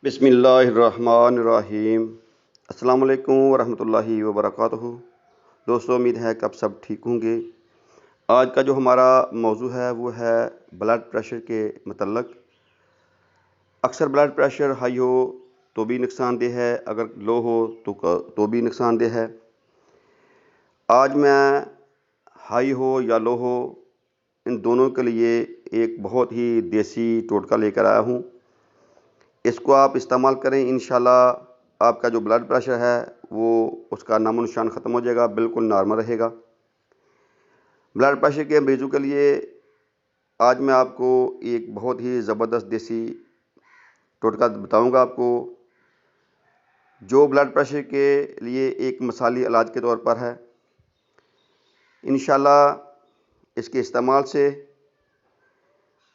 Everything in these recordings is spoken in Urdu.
بسم اللہ الرحمن الرحیم۔ السلام علیکم ورحمۃ اللہ وبرکاتہ۔ دوستو، امید ہے کہ آپ سب ٹھیک ہوں گے۔ آج کا جو ہمارا موضوع ہے وہ ہے بلڈ پریشر کے متعلق۔ اکثر بلڈ پریشر ہائی ہو تو بھی نقصان دہ ہے، اگر لو ہو تو بھی نقصان دہ ہے۔ آج میں ہائی ہو یا لو ہو ان دونوں کے لیے ایک بہت ہی دیسی ٹوٹکا لے کر آیا ہوں۔ اس کو آپ استعمال کریں، انشاءاللہ آپ کا جو بلڈ پریشر ہے وہ اس کا نام و نشان ختم ہو جائے گا، بالکل نارمل رہے گا۔ بلڈ پریشر کے مریضوں کے لیے آج میں آپ کو ایک بہت ہی زبردست دیسی ٹوٹکا بتاؤں گا آپ کو، جو بلڈ پریشر کے لیے ایک مثالی علاج کے طور پر ہے۔ انشاءاللہ اس کے استعمال سے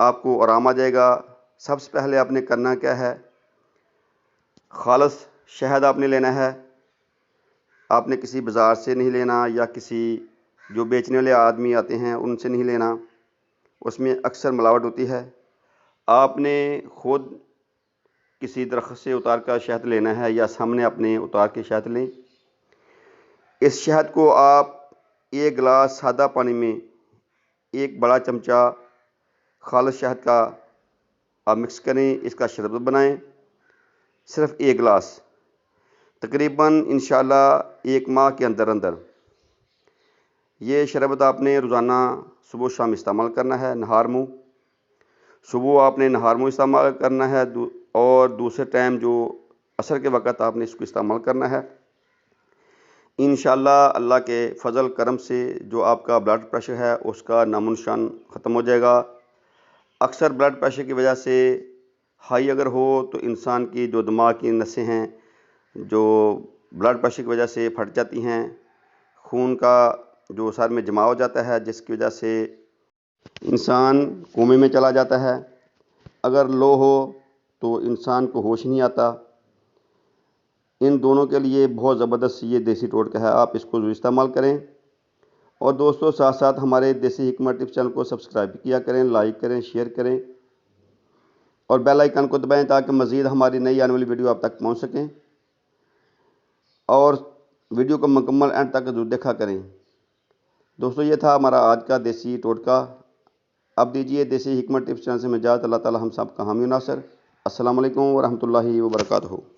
آپ کو آرام آ جائے گا۔ سب سے پہلے آپ نے کرنا کیا ہے، خالص شہد آپ نے لینا ہے۔ آپ نے کسی بازار سے نہیں لینا یا کسی جو بیچنے والے آدمی آتے ہیں ان سے نہیں لینا، اس میں اکثر ملاوٹ ہوتی ہے۔ آپ نے خود کسی درخت سے اتار کر شہد لینا ہے یا سامنے اپنے اتار کے شہد لیں۔ اس شہد کو آپ ایک گلاس سادہ پانی میں ایک بڑا چمچہ خالص شہد کا آپ مکس کریں، اس کا شربت بنائیں، صرف ایک گلاس، تقریباً انشاءاللہ 1 ماہ کے اندر یہ شربت آپ نے روزانہ صبح و شام استعمال کرنا ہے۔ نہار منہ صبح آپ نے نہار منہ استعمال کرنا ہے، اور دوسرے ٹائم جو عصر کے وقت آپ نے اس کو استعمال کرنا ہے۔ انشاءاللہ اللہ کے فضل کرم سے جو آپ کا بلڈ پریشر ہے اس کا نام و نشان ختم ہو جائے گا۔ اکثر بلڈ پریشر کی وجہ سے ہائی اگر ہو تو انسان کی جو دماغ کی نسیں ہیں جو بلڈ پریشر کی وجہ سے پھٹ جاتی ہیں، خون کا جو سر میں جمع ہو جاتا ہے، جس کی وجہ سے انسان کومے میں چلا جاتا ہے۔ اگر لو ہو تو انسان کو ہوش نہیں آتا۔ ان دونوں کے لیے بہت زبردست یہ دیسی ٹوٹکا ہے، آپ اس کو ضرور استعمال کریں۔ اور دوستوں، ساتھ ساتھ ہمارے دیسی حکمت ٹپس چینل کو سبسکرائب کیا کریں، لائک کریں، شیئر کریں اور بیل آئیکن کو دبائیں تاکہ مزید ہماری نئی آنے والی ویڈیو آپ تک پہنچ سکیں، اور ویڈیو کو مکمل اینڈ تک ضرور دیکھا کریں۔ دوستو، یہ تھا ہمارا آج کا دیسی ٹوٹکا۔ اب دیجیے دیسی حکمت ٹپس چینل سے میں اجازت۔ اللہ تعالی ہم سب کا حامی و ناصر۔ السلام علیکم ورحمۃ اللہ وبرکاتہ۔